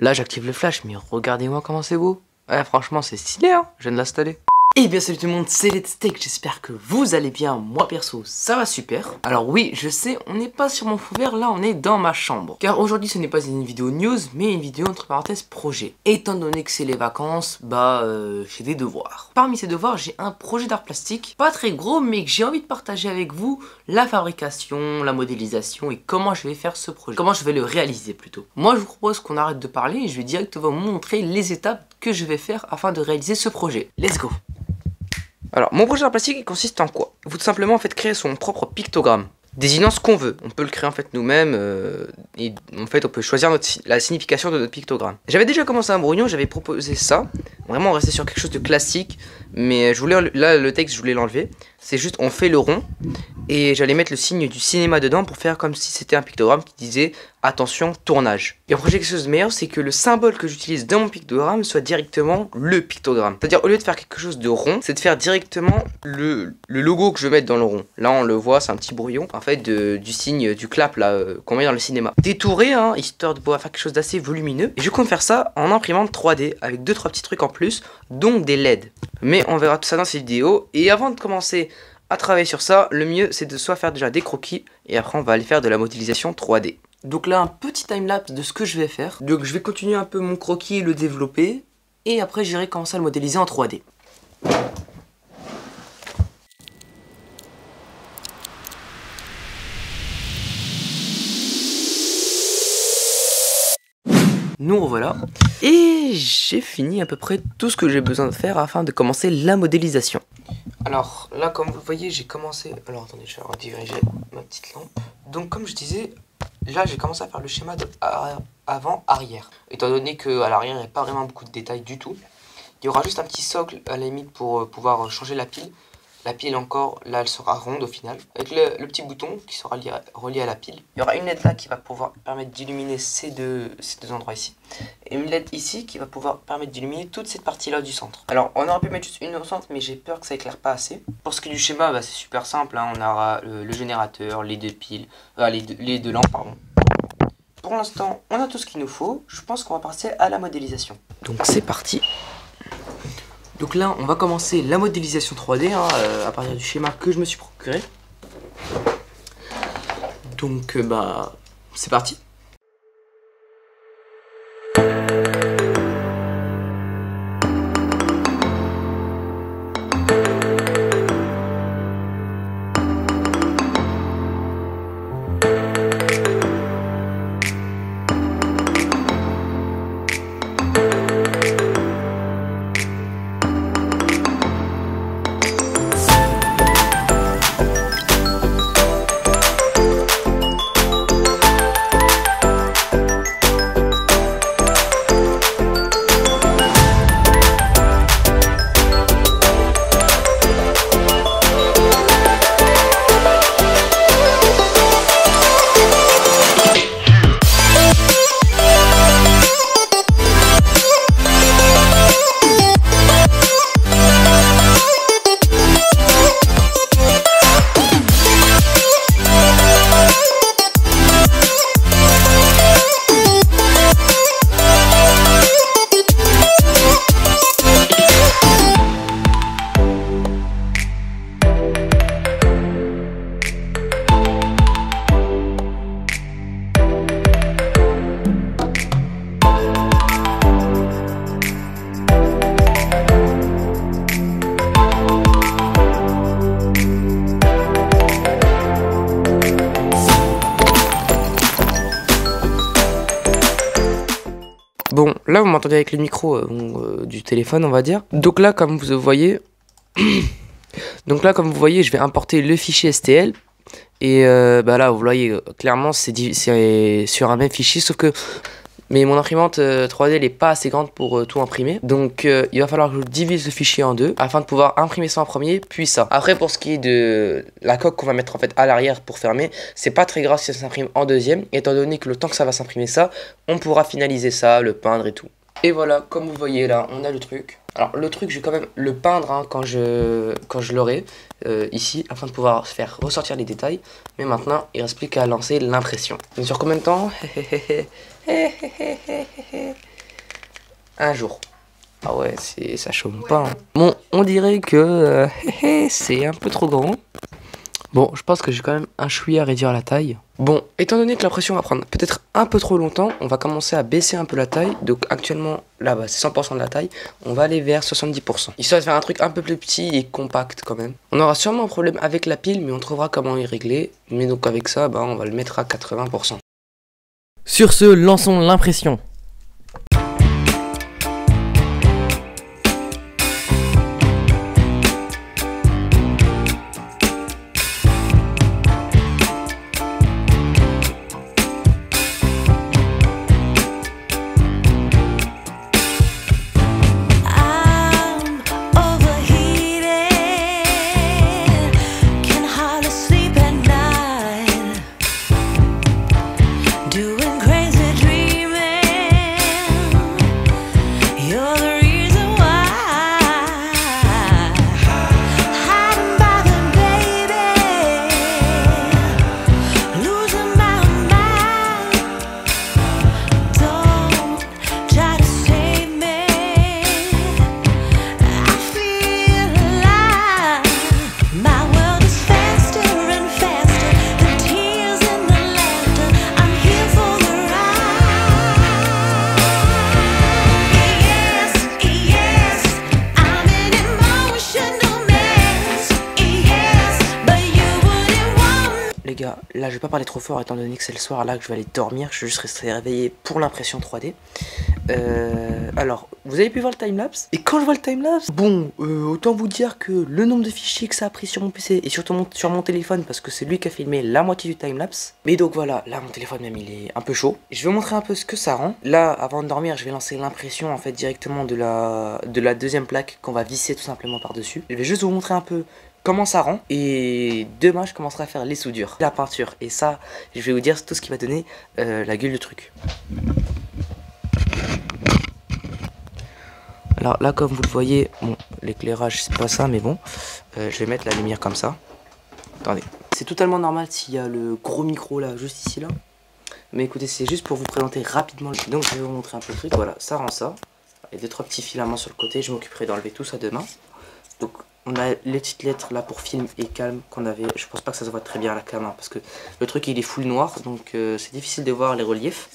Là j'active le flash, mais regardez-moi comment c'est beau. Ouais, franchement c'est stylé, hein, je viens de l'installer. Et bien salut tout le monde, c'est Let's Tech, j'espère que vous allez bien. Moi perso ça va super. Alors oui, je sais, on n'est pas sur mon fond vert, là on est dans ma chambre. Car aujourd'hui ce n'est pas une vidéo news, mais une vidéo entre parenthèses projet. Étant donné que c'est les vacances, j'ai des devoirs. Parmi ces devoirs, j'ai un projet d'art plastique, pas très gros, mais que j'ai envie de partager avec vous la fabrication, la modélisation et comment je vais faire ce projet. Comment je vais le réaliser plutôt. Moi je vous propose qu'on arrête de parler et je vais directement vous montrer les étapes que je vais faire afin de réaliser ce projet. Let's go! Alors, mon projet d'art plastique, il consiste en quoi? Vous tout simplement en fait créer son propre pictogramme, désignant ce qu'on veut. On peut le créer en fait nous-mêmes et en fait on peut choisir la signification de notre pictogramme. J'avais déjà commencé un brouillon, j'avais proposé ça, vraiment rester sur quelque chose de classique, mais je voulais là le texte je voulais l'enlever. C'est juste on fait le rond et j'allais mettre le signe du cinéma dedans pour faire comme si c'était un pictogramme qui disait attention tournage. Et après quelque chose de meilleur, c'est que le symbole que j'utilise dans mon pictogramme soit directement le pictogramme. C'est-à-dire au lieu de faire quelque chose de rond, c'est de faire directement le logo que je vais mettre dans le rond. Là on le voit, c'est un petit brouillon en fait du signe du clap là qu'on met dans le cinéma. Détouré hein, histoire de pouvoir faire quelque chose d'assez volumineux. Et je compte faire ça en imprimante 3D avec 2-3 petits trucs en plus, dont des LED. Mais on verra tout ça dans cette vidéo. Et avant de commencer à travailler sur ça, le mieux c'est de soit faire déjà des croquis et après on va aller faire de la modélisation 3D. Donc là un petit timelapse de ce que je vais faire. Donc je vais continuer un peu mon croquis et le développer. Et après j'irai commencer à le modéliser en 3D. Nous revoilà. Et j'ai fini à peu près tout ce que j'ai besoin de faire afin de commencer la modélisation. Alors là comme vous le voyez j'ai commencé... Alors attendez, je vais rediriger ma petite lampe. Donc comme je disais, là j'ai commencé à faire le schéma de avant-arrière. Étant donné qu'à l'arrière il n'y a pas vraiment beaucoup de détails du tout. Il y aura juste un petit socle à la limite pour pouvoir changer la pile. La pile encore, là elle sera ronde au final. Avec le petit bouton qui sera relié à la pile. Il y aura une LED là qui va pouvoir permettre d'illuminer ces deux endroits ici. Et une LED ici qui va pouvoir permettre d'illuminer toute cette partie là du centre. Alors on aurait pu mettre juste une au centre mais j'ai peur que ça éclaire pas assez. Pour ce qui est du schéma, c'est super simple. Hein. On aura le générateur, les deux piles, les deux lampes pardon. Pour l'instant on a tout ce qu'il nous faut. Je pense qu'on va passer à la modélisation. Donc c'est parti. Donc là, on va commencer la modélisation 3D hein, à partir du schéma que je me suis procuré. Donc c'est parti. Bon, là vous m'entendez avec le micro du téléphone on va dire. Donc là comme vous voyez, je vais importer le fichier STL. Et là vous voyez clairement c'est sur un même fichier sauf que mais mon imprimante 3D elle est pas assez grande pour tout imprimer. Donc il va falloir que je divise le fichier en deux afin de pouvoir imprimer ça en premier puis ça. Après pour ce qui est de la coque qu'on va mettre en fait à l'arrière pour fermer, c'est pas très grave si ça s'imprime en deuxième étant donné que le temps que ça va s'imprimer ça, on pourra finaliser ça, le peindre et tout. Et voilà, comme vous voyez là, on a le truc. Alors le truc, je vais quand même le peindre hein, quand je l'aurai ici, afin de pouvoir faire ressortir les détails. Mais maintenant, il ne reste plus qu'à lancer l'impression. Donc sur combien de temps? un jour. Ah ouais, ça chôme pas. Hein. Bon, on dirait que c'est un peu trop grand. Bon, je pense que j'ai quand même un chouïa à réduire la taille. Bon, étant donné que l'impression va prendre peut-être un peu trop longtemps, on va commencer à baisser un peu la taille. Donc actuellement, là-bas, c'est 100% de la taille. On va aller vers 70%. Histoire de faire un truc un peu plus petit et compact quand même. On aura sûrement un problème avec la pile, mais on trouvera comment y régler. Mais donc avec ça, bah, on va le mettre à 80%. Sur ce, lançons l'impression. Les gars, là je vais pas parler trop fort étant donné que c'est le soir là que je vais aller dormir. Je vais juste rester réveillé pour l'impression 3D. Alors, vous avez pu voir le timelapse. Et quand je vois le timelapse, bon, autant vous dire que le nombre de fichiers que ça a pris sur mon PC et surtout sur mon téléphone, parce que c'est lui qui a filmé la moitié du timelapse. Mais donc voilà, là mon téléphone même il est un peu chaud. Je vais vous montrer un peu ce que ça rend. Là, avant de dormir, je vais lancer l'impression en fait directement de la deuxième plaque qu'on va visser tout simplement par-dessus. Je vais juste vous montrer un peu comment ça rend, et demain je commencerai à faire les soudures, la peinture, et ça je vais vous dire tout ce qui va donner la gueule du truc. Alors là comme vous le voyez, bon l'éclairage c'est pas ça mais bon, je vais mettre la lumière comme ça. Attendez, c'est totalement normal s'il y a le gros micro là juste ici là, mais écoutez c'est juste pour vous présenter rapidement. Donc je vais vous montrer un peu le truc. Voilà, ça rend ça, il y a 2-3 petits filaments sur le côté, je m'occuperai d'enlever tout ça demain. Donc on a les petites lettres là pour film et calme qu'on avait. Je pense pas que ça se voit très bien à la caméra parce que le truc il est full noir, donc c'est difficile de voir les reliefs.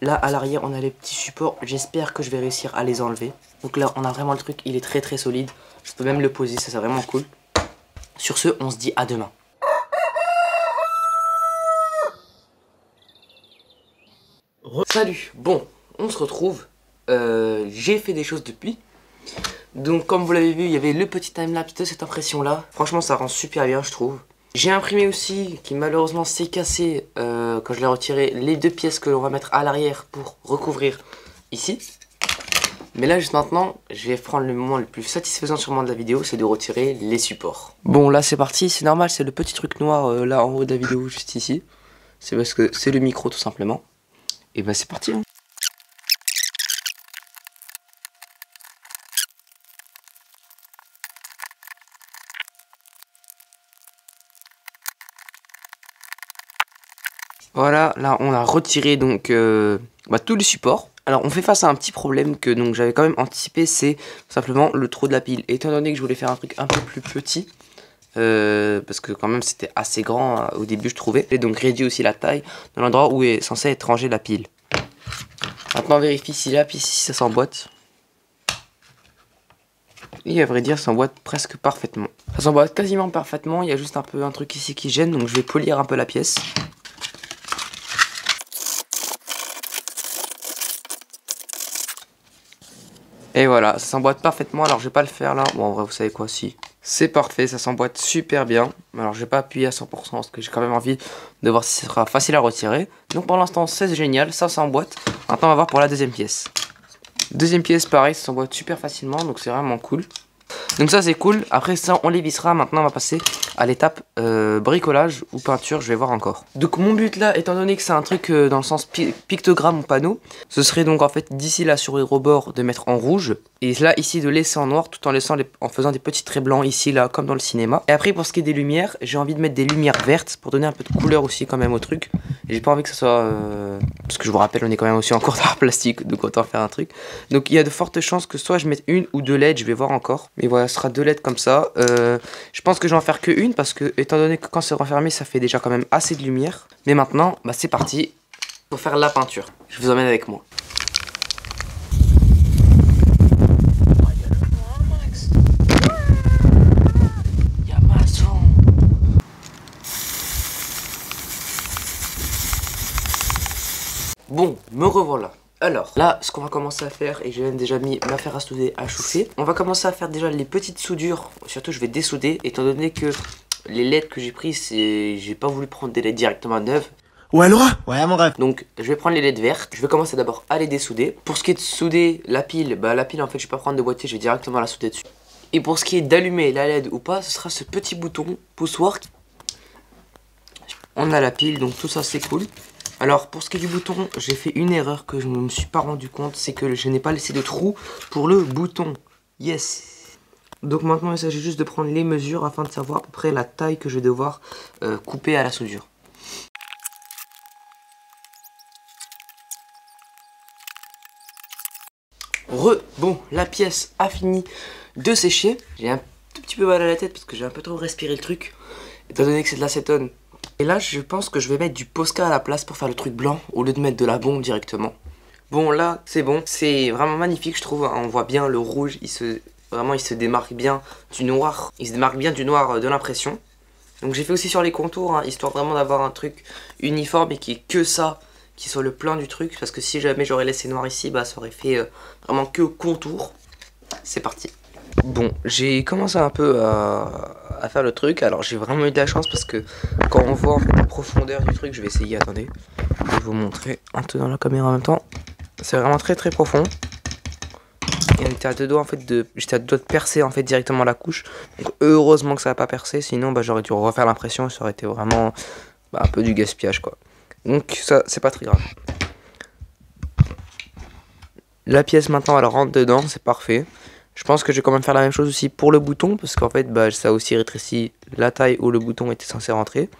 Là à l'arrière on a les petits supports, j'espère que je vais réussir à les enlever. Donc là on a vraiment le truc, il est très solide. Je peux même le poser, ça c'est vraiment cool. Sur ce, on se dit à demain. Salut, bon, on se retrouve. J'ai fait des choses depuis. Donc comme vous l'avez vu, il y avait le petit timelapse de cette impression là. Franchement ça rend super bien je trouve. J'ai imprimé aussi, qui malheureusement s'est cassé quand je l'ai retiré, les 2 pièces que l'on va mettre à l'arrière pour recouvrir ici. Mais là juste maintenant, je vais prendre le moment le plus satisfaisant sûrement de la vidéo, c'est de retirer les supports. Bon là c'est parti, c'est normal, c'est le petit truc noir là en haut de la vidéo juste ici. C'est parce que c'est le micro tout simplement. Et bah c'est parti hein. Voilà, là on a retiré donc tous les supports. Alors on fait face à un petit problème que donc j'avais quand même anticipé, c'est tout simplement le trou de la pile. Étant donné que je voulais faire un truc un peu plus petit, parce que quand même c'était assez grand au début je trouvais. Et donc réduit aussi la taille de l'endroit où est censé être rangée la pile. Maintenant on vérifie si la pile ici ça s'emboîte. Et à vrai dire ça s'emboîte presque parfaitement. Ça s'emboîte quasiment parfaitement, il y a juste un truc ici qui gêne, donc je vais polir un peu la pièce. Et voilà, ça s'emboîte parfaitement. Alors je vais pas le faire là. Bon en vrai vous savez quoi, si. C'est parfait, ça s'emboîte super bien. Alors je vais pas appuyer à 100% parce que j'ai quand même envie de voir si ce sera facile à retirer. Donc pour l'instant c'est génial, ça s'emboîte. Maintenant on va voir pour la deuxième pièce. Deuxième pièce pareil, ça s'emboîte super facilement donc c'est vraiment cool. Donc ça c'est cool, après ça on les vissera. Maintenant on va passer à l'étape bricolage ou peinture, je vais voir encore. Donc mon but là, étant donné que c'est un truc dans le sens pictogramme ou panneau, ce serait donc en fait d'ici là sur les rebords de mettre en rouge. Et là ici de laisser en noir tout en en faisant des petits traits blancs ici là comme dans le cinéma. Et après pour ce qui est des lumières, j'ai envie de mettre des lumières vertes pour donner un peu de couleur aussi quand même au truc. Et j'ai pas envie que ça soit... Parce que je vous rappelle on est quand même aussi en cours d'art plastique, donc autant faire un truc. Donc il y a de fortes chances que soit je mette une ou deux LED, je vais voir encore. Mais voilà, ce sera deux LED comme ça. Je pense que je vais en faire que une parce que étant donné que quand c'est refermé ça fait déjà quand même assez de lumière. Mais maintenant bah, c'est parti pour faire la peinture. Je vous emmène avec moi. Bon, me revoilà. Alors, là, ce qu'on va commencer à faire, et j'ai même déjà mis ma fer à souder à chauffer, on va commencer à faire déjà les petites soudures. Surtout, je vais dessouder, étant donné que les LED que j'ai pris, j'ai pas voulu prendre des LED directement neuves. Ouais, Laura. Ouais, mon rêve. Donc, je vais prendre les LED vertes. Je vais commencer d'abord à les dessouder. Pour ce qui est de souder la pile, bah la pile, en fait, je vais pas prendre de boîtier, je vais directement la souder dessus. Et pour ce qui est d'allumer la LED ou pas, ce sera ce petit bouton poussoir. On a la pile, donc tout ça, c'est cool. Alors pour ce qui est du bouton, j'ai fait une erreur que je ne me suis pas rendu compte, c'est que je n'ai pas laissé de trou pour le bouton. Yes. Donc maintenant il s'agit juste de prendre les mesures afin de savoir à peu près la taille que je vais devoir couper à la soudure. Bon, la pièce a fini de sécher. J'ai un tout petit peu mal à la tête parce que j'ai un peu trop respiré le truc, étant donné que c'est de l'acétone. Et là, je pense que je vais mettre du Posca à la place pour faire le truc blanc, au lieu de mettre de la bombe directement. Bon, là, c'est bon. C'est vraiment magnifique, je trouve. On voit bien le rouge, il se démarque bien du noir. Il se démarque bien du noir de l'impression. Donc j'ai fait aussi sur les contours, hein, histoire vraiment d'avoir un truc uniforme et qui est que ça, qui soit le plein du truc. Parce que si jamais j'aurais laissé noir ici, bah ça aurait fait vraiment que contour. C'est parti. Bon, j'ai commencé un peu à faire le truc. Alors j'ai vraiment eu de la chance parce que quand on voit en fait la profondeur du truc, je vais essayer, attendez, je vais vous montrer un peu dans la caméra en même temps. C'est vraiment très très profond. Et on était à deux doigts en fait j'étais à deux doigts de percer en fait directement la couche. Donc heureusement que ça n'a pas percé, sinon bah, j'aurais dû refaire l'impression et ça aurait été vraiment bah, un peu du gaspillage quoi. Donc ça c'est pas très grave. La pièce maintenant elle rentre dedans, c'est parfait. Je pense que je vais quand même faire la même chose aussi pour le bouton, parce qu'en fait bah, ça a aussi rétréci la taille où le bouton était censé rentrer.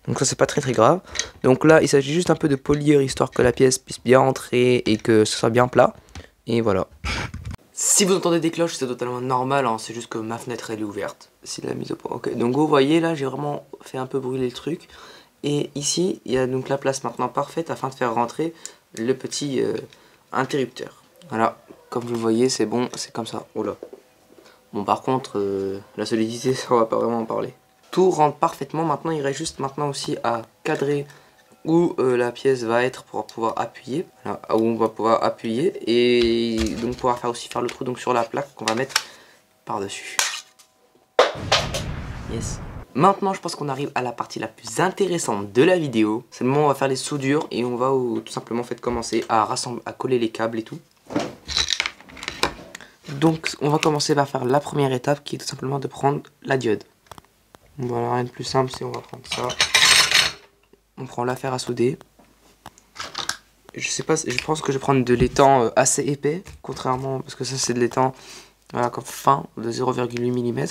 Donc ça c'est pas très très grave. Donc là il s'agit juste un peu de polir histoire que la pièce puisse bien rentrer et que ce soit bien plat. Et voilà. Si vous entendez des cloches c'est totalement normal, hein, c'est juste que ma fenêtre elle est ouverte. C'est la mise au point. Ok, donc vous voyez là j'ai vraiment fait un peu brûler le truc. Et ici il y a donc la place maintenant parfaite afin de faire rentrer le petit interrupteur. Voilà. Comme vous le voyez, c'est bon, c'est comme ça. Oh là. Bon, par contre, la solidité, ça, on va pas vraiment en parler. Tout rentre parfaitement. Maintenant, il reste juste maintenant aussi à cadrer où la pièce va être pour pouvoir appuyer. Voilà, où on va pouvoir appuyer. Et donc, pouvoir faire le trou donc, sur la plaque qu'on va mettre par-dessus. Yes. Maintenant, je pense qu'on arrive à la partie la plus intéressante de la vidéo. C'est le moment où on va faire les soudures et on va tout simplement commencer à coller les câbles et tout. Donc on va commencer par faire la première étape qui est tout simplement de prendre la diode. Voilà, rien de plus simple, c'est on va prendre ça. On prend la fer à souder. Je sais pas, je pense que je vais prendre de l'étang assez épais, contrairement, parce que ça c'est de l'étang voilà, comme fin de 0,8 mm.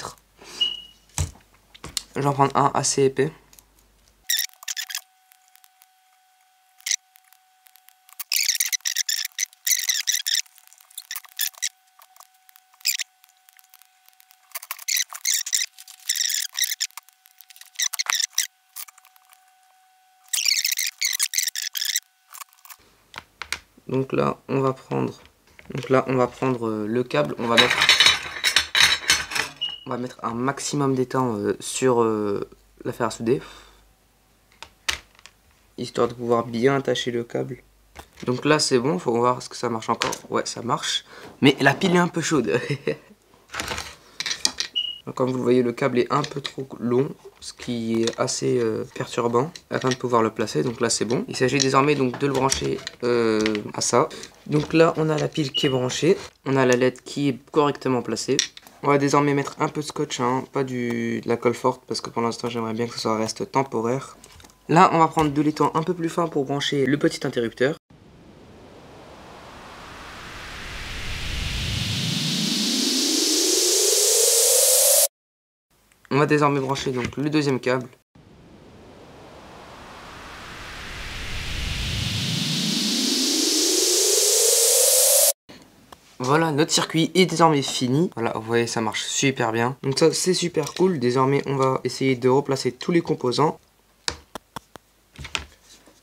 Je vais en prendre un assez épais. Donc là, on va prendre le câble, on va mettre un maximum d'étang sur la fer à souder, histoire de pouvoir bien attacher le câble. Donc là, c'est bon, faut voir ce que ça marche encore. Ouais, ça marche, mais la pile est un peu chaude. Donc, comme vous le voyez, le câble est un peu trop long, ce qui est assez perturbant afin de pouvoir le placer. Donc là c'est bon. Il s'agit désormais donc de le brancher à ça. Donc là on a la pile qui est branchée, on a la LED qui est correctement placée. On va désormais mettre un peu de scotch, hein, pas de la colle forte, parce que pour l'instant j'aimerais bien que ça reste temporaire. Là, on va prendre de l'étang un peu plus fin pour brancher le petit interrupteur. On va désormais brancher donc le deuxième câble. Voilà, notre circuit est désormais fini. Voilà, vous voyez, ça marche super bien. Donc ça, c'est super cool. Désormais, on va essayer de replacer tous les composants.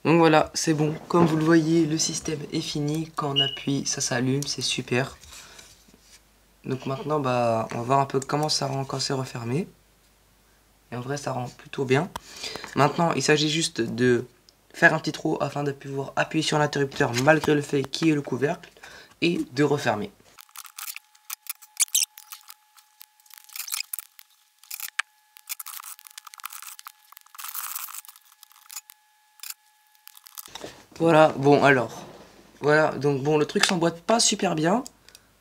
Donc voilà, c'est bon. Comme vous le voyez, le système est fini. Quand on appuie, ça s'allume, c'est super. Donc maintenant, bah, on va voir un peu comment ça rend quand c'est refermé. Et en vrai, ça rend plutôt bien. Maintenant, il s'agit juste de faire un petit trou afin de pouvoir appuyer sur l'interrupteur malgré le fait qu'il y ait le couvercle. Et de refermer. Voilà, bon alors. Voilà, donc bon, le truc s'emboîte pas super bien.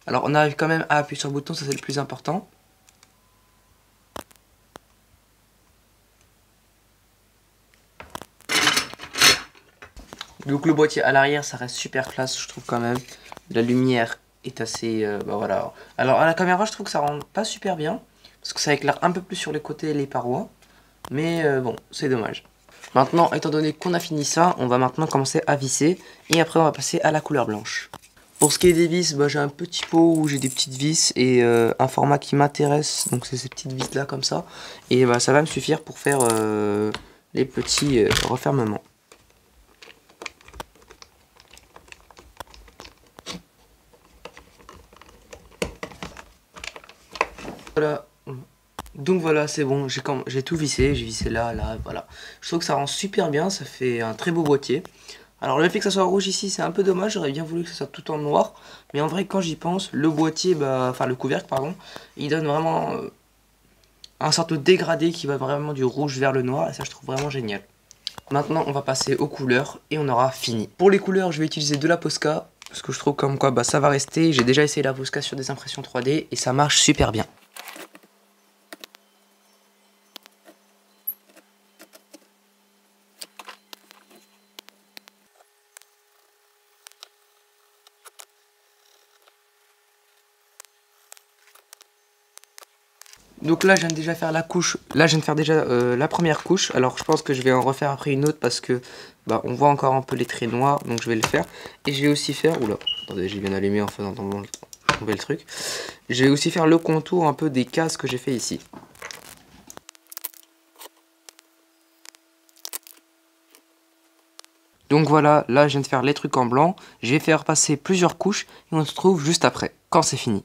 Alors on arrive quand même à appuyer sur le bouton, ça c'est le plus important. Donc le boîtier à l'arrière, ça reste super classe, je trouve quand même. La lumière est assez... bah voilà. Alors à la caméra, je trouve que ça rend pas super bien. Parce que ça éclaire un peu plus sur les côtés et les parois. Mais bon, c'est dommage. Maintenant, étant donné qu'on a fini ça, on va maintenant commencer à visser. Et après, on va passer à la couleur blanche. Pour ce qui est des vis, bah, j'ai un petit pot où j'ai des petites vis et un format qui m'intéresse. Donc c'est ces petites vis là comme ça. Et bah, ça va me suffire pour faire les petits refermements. Voilà. Donc voilà, c'est bon, j'ai tout vissé, j'ai vissé là, voilà. Je trouve que ça rend super bien, ça fait un très beau boîtier. Alors le fait que ça soit rouge ici, c'est un peu dommage, j'aurais bien voulu que ça soit tout en noir. Mais en vrai, quand j'y pense, le boîtier, bah, enfin le couvercle, pardon, il donne vraiment un sorte de dégradé qui va vraiment du rouge vers le noir, et ça je trouve vraiment génial. Maintenant, on va passer aux couleurs, et on aura fini. Pour les couleurs, je vais utiliser de la Posca, parce que je trouve comme quoi bah, ça va rester. J'ai déjà essayé la Posca sur des impressions 3D, et ça marche super bien. Donc là, je viens de déjà faire la couche. Là, je viens de faire déjà la première couche. Alors, je pense que je vais en refaire après une autre parce que bah, on voit encore un peu les traits noirs. Donc, je vais le faire. Et je vais aussi faire. Oula, attendez, j'ai bien allumé en faisant tomber le truc. Je vais aussi faire le contour un peu des cases que j'ai fait ici. Donc voilà, là, je viens de faire les trucs en blanc. Je vais faire passer plusieurs couches et on se retrouve juste après, quand c'est fini.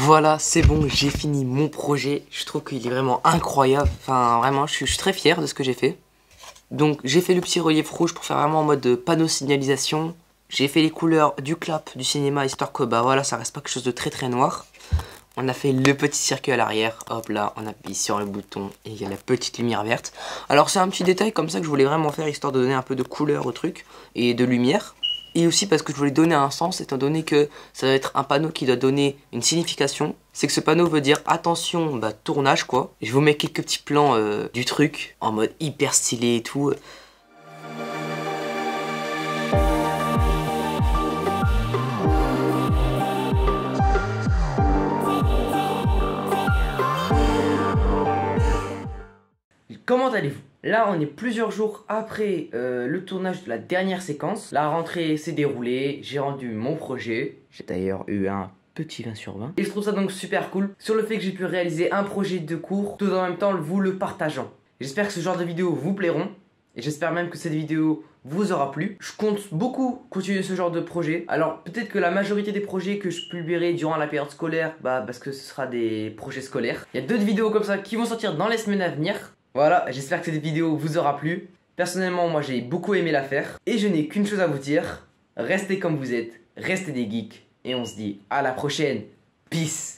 Voilà, c'est bon, j'ai fini mon projet. Je trouve qu'il est vraiment incroyable. Enfin, vraiment, je suis très fier de ce que j'ai fait. Donc, j'ai fait le petit relief rouge pour faire vraiment en mode panneau signalisation. J'ai fait les couleurs du clap du cinéma, histoire que, bah voilà, ça reste pas quelque chose de très très noir. On a fait le petit circuit à l'arrière. Hop là, on appuie sur le bouton et il y a la petite lumière verte. Alors, c'est un petit détail comme ça que je voulais vraiment faire, histoire de donner un peu de couleur au truc et de lumière. Et aussi parce que je voulais donner un sens, étant donné que ça doit être un panneau qui doit donner une signification. C'est que ce panneau veut dire attention, bah, tournage quoi. Je vous mets quelques petits plans du truc, en mode hyper stylé et tout. Comment allez-vous? Là, on est plusieurs jours après le tournage de la dernière séquence. La rentrée s'est déroulée, j'ai rendu mon projet. J'ai d'ailleurs eu un petit 20 sur 20. Et je trouve ça donc super cool sur le fait que j'ai pu réaliser un projet de cours tout en même temps vous le partageant. J'espère que ce genre de vidéos vous plairont. Et j'espère même que cette vidéo vous aura plu. Je compte beaucoup continuer ce genre de projet. Alors peut-être que la majorité des projets que je publierai durant la période scolaire, bah parce que ce sera des projets scolaires. Il y a d'autres vidéos comme ça qui vont sortir dans les semaines à venir. Voilà, j'espère que cette vidéo vous aura plu. Personnellement, moi j'ai beaucoup aimé la faire. Et je n'ai qu'une chose à vous dire. Restez comme vous êtes, restez des geeks. Et on se dit à la prochaine. Peace.